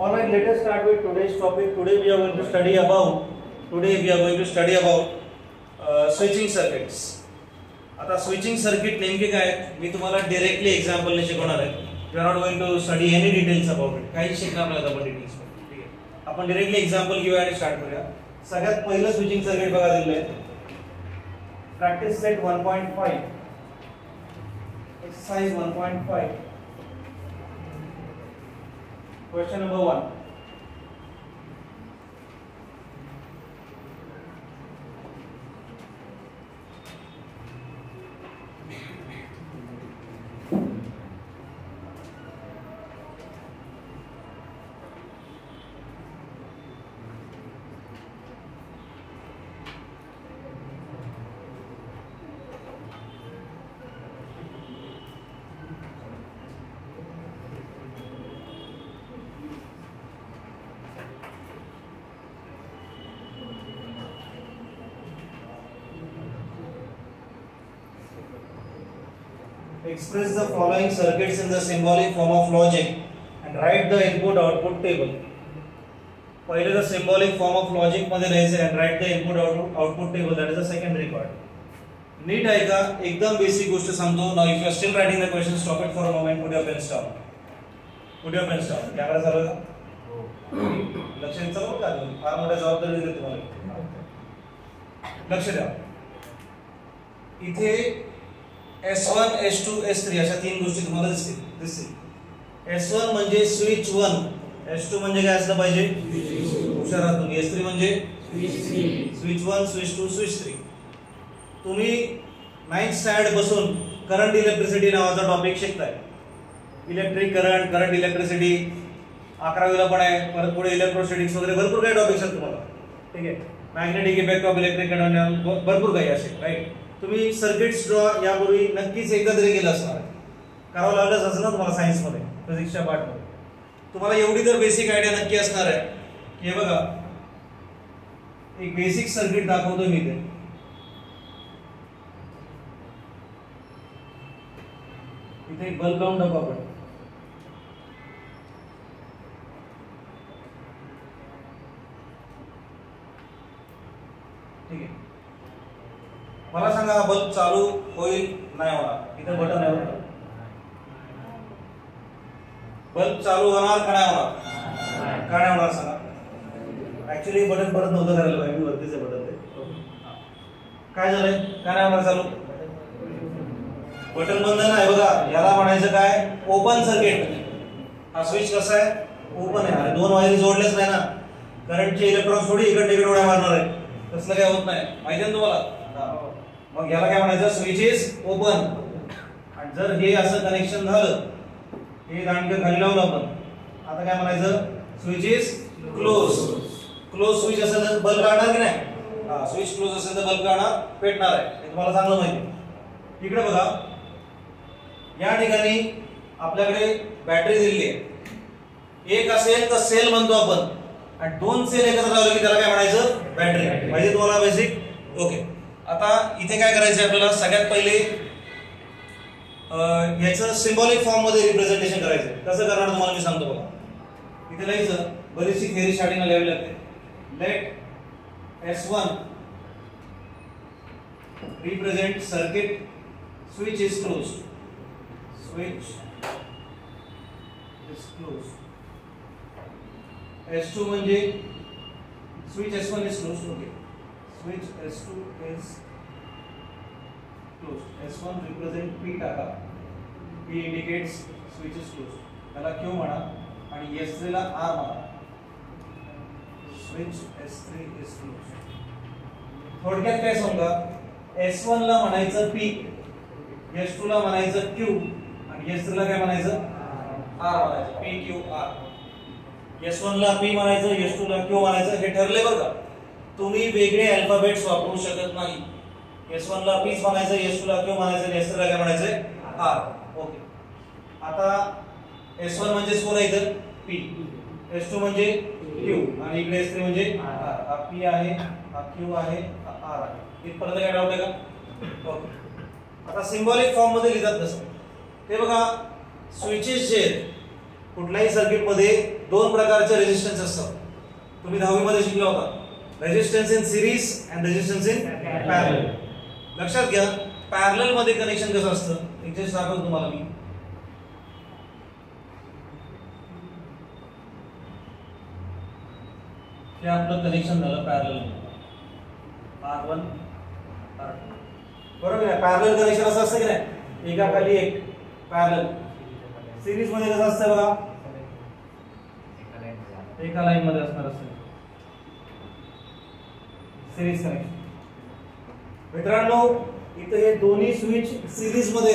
All right, let us start with today's topic. Today we are going to study about switching circuits. आता switching circuit नेमके काय आहेत मी तुम्हाला directly example ने शिकवणार आहे. We are not going to study any details about it. काही शिकणार नाही आपण डिटेल्स मध्ये. ठीक आहे. आपण डायरेक्टली एक्झाम्पल घेऊया आणि स्टार्ट करूया. सगळ्यात पहिलं स्विचिंग सर्किट बघा दिलेलं आहे. Practice set 1.5 exercise 1.5 Question number 1. Express the following circuits in the symbolic form of logic and write the input output table. पहिले the symbolic form of logic मध्ये लिहायचे and write the input output table, that is the secondary part. नीट आहे का? एकदम basic गोष्ट सांगतो. Now if you are still writing the question, stop it for a moment. Put your pens down. Put your pens down. Camera चालू आहे का? लक्ष द्यायचं बरं का? फार मोठा जबाबदारी दिली तुम्हाला. लक्ष द्या. इथे S1, S2, S3 अशा तीन गोष्टी तुम्हाला दिसतील. S1 म्हणजे स्विच 1, S2 म्हणजे काय असलं पाहिजे? हुशार तुम्ही. S3 म्हणजे स्विच 1, स्विच 2, स्विच 3. तुम्ही 9th स्टँडर्ड बसून करंट इलेक्ट्रिसिटी नावाचा टॉपिक शिकताय. इलेक्ट्रिक करंट, करंट इलेक्ट्रिसिटी 11वीला पण आहे. परत पुढे इलेक्ट्रोस्टॅटिक्स वगैरे भरपूर काही टॉपिक्स आहेत तुम्हाला. ठीक आहे. Magnetic effect of electric current भरपूर काही असे, राईट. तुम्ही सर्किट्स ड्रॉ यापूर्वी नक्कीच एकदा तरी केलं असणार आहे. करावं लागलंच असं ना तुम्हाला सायन्स मध्ये, फिजिक्सच्या पार्टमध्ये. तुम्हाला एवढी तर बेसिक आयडिया नक्की असणार आहे की हे बघा एक बेसिक सर्किट दाखवतो मी इथे. इथे एक बल्ब लावून टाकू आपण. ठीक आहे. मला सांगा हा बल्ब चालू होईल नाही होणार? इथे बटन आहे. बल्ब चालू होणार का नाही होणार? का नाही होणार सांगा? ऍक्च्युली बटन परत नव्हतं करायला पाहिजे. मी वरतीच बटन ते काय झालंय? का नाही होणार चालू? बटन बंद नाही बघा. याला म्हणायचं काय? Open circuit. हा स्विच कसा आहे? ओपन आहे. अरे दोन वायरी जोडलेच नाही ना. करंटचे इलेक्ट्रॉन थोडी इकडे तिकडे उड्या मारणार आहे. तसलं काय होत नाही. माहिती आहे ना तुम्हाला? मग याला काय म्हणायचं? Switch is open. आणि जर हे असं कनेक्शन झालं, हे दांडकं खाली लावलं आपण, आता काय म्हणायचं? Switch is close. Close switch असेल तर बल्ब काढणार की नाही? हा, स्विच क्लोज असेल तर बल्ब काढणार, पेटणार आहे. हे तुम्हाला चांगलं माहिती. इकडे बघा, या ठिकाणी आपल्याकडे बॅटरी दिलेली आहे. एक असेल तर सेल म्हणतो आपण, आणि दोन सेल एकत्र लावले की त्याला काय म्हणायचं? बॅटरी. माहिती तुम्हाला बेसिक? ओके. आता इथे काय करायचं आपल्याला? सगळ्यात पहिले याचं सिम्बॉलिक फॉर्म मध्ये रिप्रेझेंटेशन करायचं. कसं करणार तुम्हाला मी सांगतो बघा. इथे लिहायचं, बरीचशी थिअरी स्टार्टिंगला लिहावी लागते. Let S1 represent circuit switch is close. Switch is close. S2 म्हणजे switch S1 is close. Okay. Switch S2 is closed. S1 represent P टाका. P indicates switch is closed. त्याला Q म्हणा आणि S3 ला R म्हणा. Switch S3 is closed. थोडक्यात काय सांगा? S1 ला म्हणायचं P, S2 ला म्हणायचं Q आणि S3 ला काय म्हणायचं? R म्हणायचं. P Q R. S1 ला P म्हणायचं, S2 ला Q म्हणायचं. हे ठरले बरं का? तुम्ही वेगळे अल्फाबेट्स वापरू शकत नाही. S1 ला P म्हणायचं, S2 ला Q म्हणायचं, S3 ला काय म्हणायचं? R. ओके. आता S1 म्हणजे कोण आहे इथं? P. S2 म्हणजे Q आणि इकडे S3 म्हणजे R. हा P आहे, हा Q आहे, हा R आहे. इथपर्यंत काय डाऊट आहे का? ओके. आता सिम्बॉलिक फॉर्म मध्ये लिहितात कसं ते बघा. स्विचेस जे कुठल्याही सर्किट मध्ये दोन प्रकारचे रेजिस्टन्स असतात. तुम्ही 10वी मध्ये शिकला होता, resistance in series and resistance in parallel. लक्षात घ्या, पॅरलल मध्ये कनेक्शन कसं असतं इथे दाखवतो तुम्हाला मी. हे आपलं कनेक्शन झालं पॅरलल R1 R2, बरोबर आहे. पॅरलल कनेक्शन असं असतं की नाही, एका खाली एक पॅरलल. सिरीज मध्ये कसं असतं बघा, एका लाईन मध्ये असणार असतं सिरीज कनेक्शन. मित्रांनो, इथे हे दोन्ही स्विच सिरीज मध्ये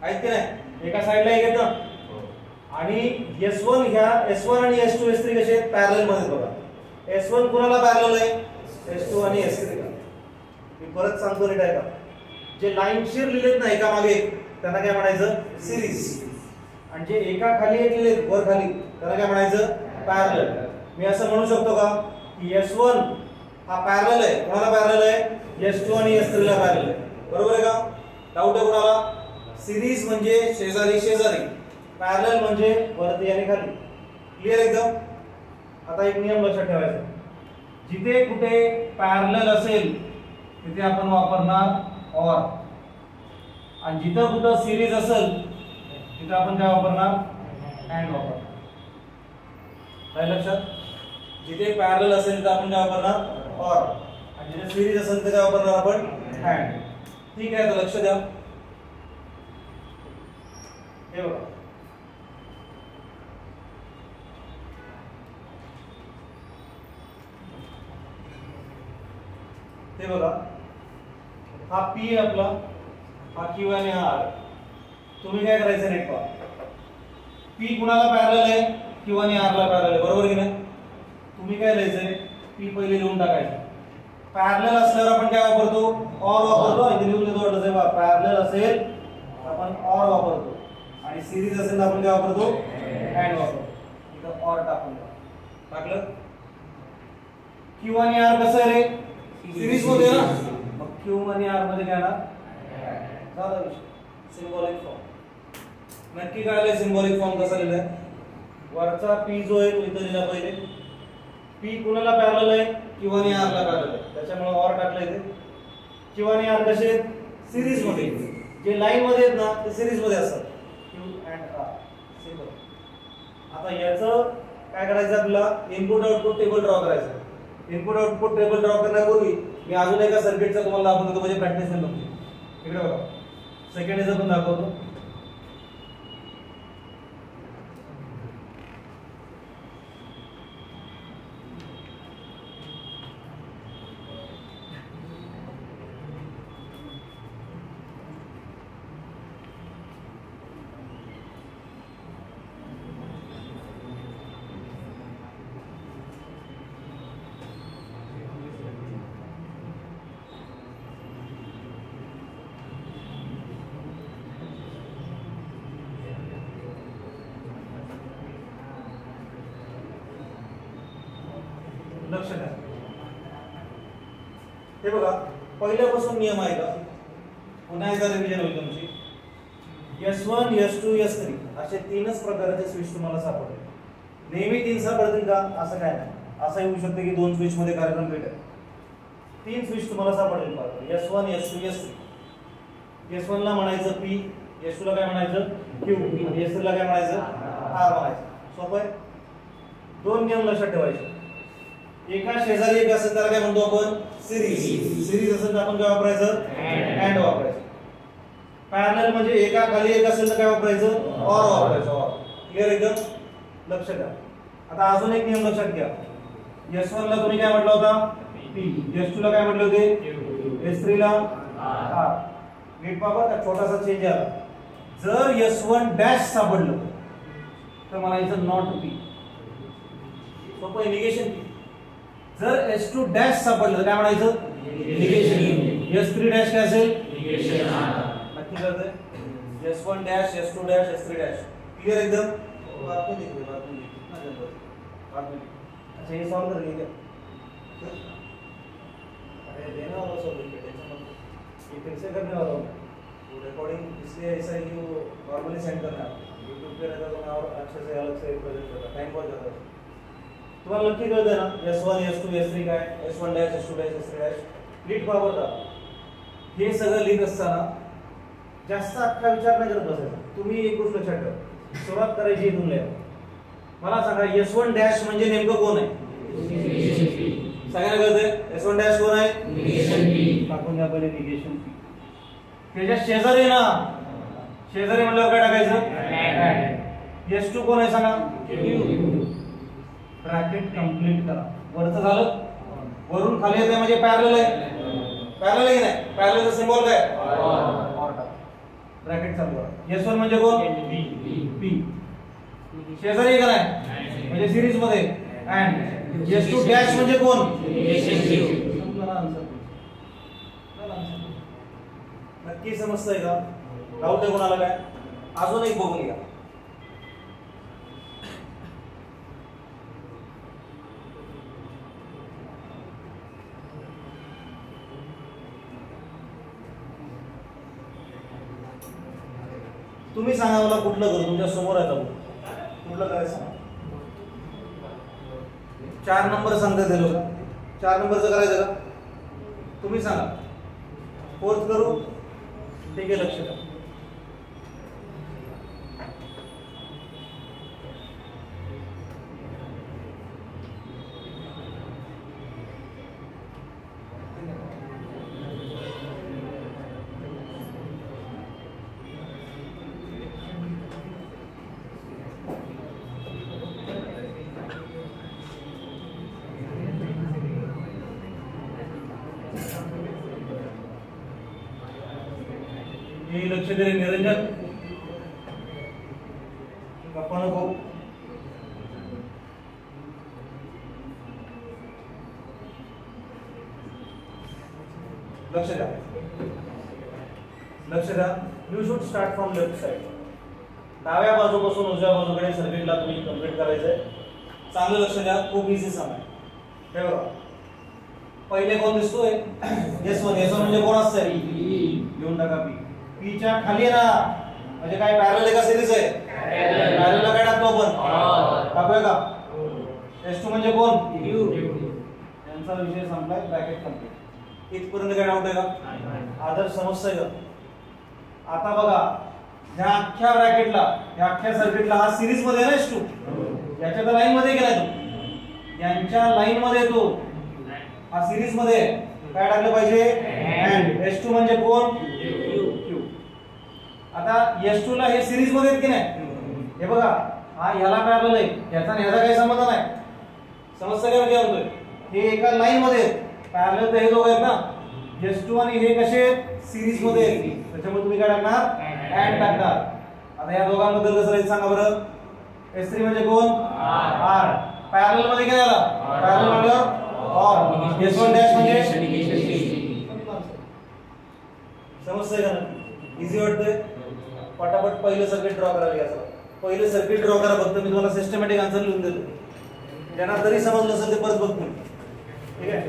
आहेत की नाही, एका साइडला एक येतं. आणि S1 ह्या S1 आणि S2 S3 कसे आहेत, पॅरलल मध्ये. बघा S1 कुणाला पॅरलल आहे, S2 आणि S3 ला. मी परत सांगतो नीट ऐका, जे लाईनशीर लिहिलेत ना एका मागे एक, त्यांना काय म्हणायचं, सिरीज. आणि जे एका खाली एक लिहिलेत वर खाली, त्यांना काय म्हणायचं, पॅरलल. मी असं म्हणू शकतो का की S1 हा पॅरलल आहे, कोणाला पॅरलल आहे, S2 आणि S3 ला पॅरलल आहे. बरोबर आहे का? डाऊट आहे कोणाला? सिरीज म्हणजे शेजारी शेजारी, पॅरलल म्हणजे वरती आणि खाली. क्लिअर एकदम? आता एक नियम लक्षात ठेवायचा, जिथे कुठे पॅरलल असेल तिथे आपण वापरणार ऑर, आणि जिथं कुठं सिरीज असेल तिथे आपण काय वापरणार, अँड वापरणार. काय लक्षात? जिथे पॅरलल असेल तिथे आपण काय वापरणार, ऑर, आणि जिथे सिरीज असेल तिथे काय वापरणार आपण, अँड. ठीक आहे, तर लक्ष द्या. हे बघा, हे बघा, हा P आहे आपला, हा Q आणि हा R. तुम्ही काय करायचं नेट पहा, P कुणाला पॅरलल आहे, Q आणि R ला पॅरलल आहे. बरोबर की नाही? तुम्ही काय लिहायचंय, P पहिले लिहून टाकायचं. पॅरलल असल्यावर आपण काय वापरतो, ऑर वापरतो. इथे लिहून देतो वाटतं बघा, पॅरलल असेल आपण ऑर वापरतो, आणि सिरीज असेल तर आपण काय वापरतो, अँड वापरतो. इथं ऑर टाकून टाकलं. Q आणि R कसं आहे रे, सिरीज मध्ये ना, मग Q आणि R मध्ये काय ना, झाला विषय. सिंबॉलिक फॉर्म नक्की काय आहे, सिंबॉलिक फॉर्म कसा लिहिलाय, वरचा P जो आहे तो इथे लिहिला पाहिजे. P कुणाला पॅरलल आहे, Q आणि R ला पॅरलल आहे, त्याच्यामुळे ऑर टाकलं इथे. Q आणि R कसे आहेत, सिरीज मध्ये. जे लाईन मध्ये आहेत ना ते सिरीज मध्ये असतात, Q and R. सिंपल. आता याचं काय करायचं, आपल्याला इनपुट आउटपुट टेबल ड्रॉ करायचं. इनपुट आउटपुट टेबल ड्रॉ करण्यापूर्वी मी अजून एका सर्किटचा तुम्हाला दाखवतो, म्हणजे प्रॅक्टिस नाही नव्हती. इकडे बघा, सेकंड याचं पण दाखवतो. लक्ष द्या, हे बघा, पहिल्यापासून नियम आहे का, पुन्हा एकदा रिव्हिजन होईल तुमची. S1 S2 S3 असे तीनच प्रकारचे स्विच तुम्हाला सापडतील. नेहमी तीन सापडतील का, असं काय नाही. असं येऊ शकते की दोन स्विच मध्ये कार्यक्रम भेटेल. तीन स्विच तुम्हाला सापडतील. S1 S2 S3. S1 ला म्हणायचं P, S2 ला काय म्हणायचं Q, आणि S3 ला काय म्हणायचं R म्हणायचं. सोपं आहे. दोन नियम लक्षात ठेवायचे. एका शेजारी एक असेल तर काय म्हणतो आपण, सिरीज. सिरीज असेल तर आपण काय वापरायचं, अँड वापरायचं. पॅरलल म्हणजे एका खाली एक असेल तर काय वापरायचं, ऑर वापरायचं. ऑर. क्लिअर एकदम? लक्ष द्या. आता अजून एक नियम लक्षात घ्या. S1 ला तुम्ही काय म्हटलं होता, P. S2 ला काय म्हटले होते, S3 ला R. नीट बाबा, का छोटासा चेंज आला. जर S1 डॅश सापडलं तर म्हणायचं नॉट P. सोपं, निगेशन P. जर S2 डॅश सापडलं काय म्हणायचं, निगेशन. S3 डॅश काय असेल, निगेशन. नक्की करते, S1 dash S2 dash S3 dash. Clear एकदम? बात में देखिए, बात में कितना जल्द बात में. अच्छा, ये सॉल्व कर लीजिए. अरे देना वाला सॉल्व करके टेंशन मत, ये फिर से करने वाला हूं. वो रिकॉर्डिंग इसलिए ऐसा है कि वो नॉर्मली सेंड करना है, यूट्यूब पे रहता तो मैं और अच्छे से अलग से प्रेजेंट करता, टाइम बहुत ज़्यादा है। तुम्हाला नक्की कळतंय ना S1 S2 S3 काय, S1 dash S2 dash S3 dash lead वापरता, हे सगळं लिहित असताना जास्त अख्खा विचार नाही करत बसायचा. तुम्ही एक गोष्ट लक्षात ठेवा, सुरुवात करायची इथून लिहा. मला सांगा S1 डॅश म्हणजे नेमकं कोण आहे? सगळ्यांना कळतंय S1 डॅश कोण आहे? Negation P. टाकून द्या पहिले निगेशन P. त्याच्या शेजारी ना, शेजारी म्हणल्यावर काय टाकायचं? S2 कोण आहे सांगा? ब्रॅकेट कंप्लीट करा. वरचं झालं, वरून खाली येते म्हणजे पॅरलल आहे. पॅरलल आहे की नाही? पॅरललचा सिम्बॉल काय? ऑर. ब्रॅकेट चालू करा. S1 म्हणजे कोण? P. शेजारी आहे का नाही? म्हणजे सिरीज मध्ये. अँड S2 डॅश म्हणजे कोण? नक्की समजतंय का? डाऊट आहे कोणाला काय? अजून एक बघून घ्या. तुम्ही सांगा मला कुठलं करू, तुमच्या समोर आहे जाऊ कुठलं करायचं? 4 नंबर सांगता ते लोक, 4 नंबरचं करायचं का? तुम्ही सांगा. 4th करू? ठीक आहे, लक्ष द्या. लक्ष दे निरंजन, गप्पा नको. लक्ष द्या, लक्ष द्या. You should start from left side. डाव्या बाजूपासून उजव्या बाजूकडे सर्किटला तुम्ही कंप्लीट करायचंय. चांगलं लक्ष द्या, खूप इझी सम आहे. हे बघा, पहिले कोण दिसतोय? S1. S1 म्हणजे कोण असतंय? लिहून टाका P. P च्या खाली आहे ना, म्हणजे काय पॅरलल आहे का सिरीज आहे? पॅरलल काय टाकतो आपण? टाकूया का? S2 म्हणजे कोण? Q. यांचा विषय संपलाय. Bracket complete. इथपर्यंत काय डाऊट आहे का? आदर्श समजतंय का? आता बघा, ह्या अख्ख्या ब्रॅकेटला, ह्या अख्ख्या सर्किटला हा सिरीज मध्ये आहे ना S2. याच्या तर लाईन मध्ये गेलाय तो, यांच्या लाईन मध्ये येतो. हा सिरीज मध्ये काय टाकलं पाहिजे? अँड. S2 म्हणजे कोण? आता S2 ला हे सिरीज मध्ये आहेत की नाही? हे बघा, हा ह्याला पॅरलल आहे, याचा आणि ह्याचा काही संबंध नाही. समजतं का? काय म्हणतोय? हे एका लाईन मध्ये आहेत. पॅरलल तर हे दोघं आहेत ना. S2 आणि हे कसे आहेत? सिरीज मध्ये आहेत. त्याच्यामुळे तुम्ही काय टाकणार? अँड टाकणार. आता या दोघांबद्दल कसं राहायचं सांगा बरं? S3 म्हणजे कोण? R. पॅरलल मध्ये काय झाला? पॅरलल म्हणल्यावर ऑर. S1 डॅश म्हणजे समजतंय का? इझी वाटतंय? पटापट पहिलं सर्किट ड्रॉ करायला घ्यायचं. पहिलं सर्किट ड्रॉ करा. फक्त मी तुम्हाला सिस्टमॅटिक आन्सर लिहून देतो. ज्यांना तरी समजलं असेल ते परत बघतो. ठीक आहे?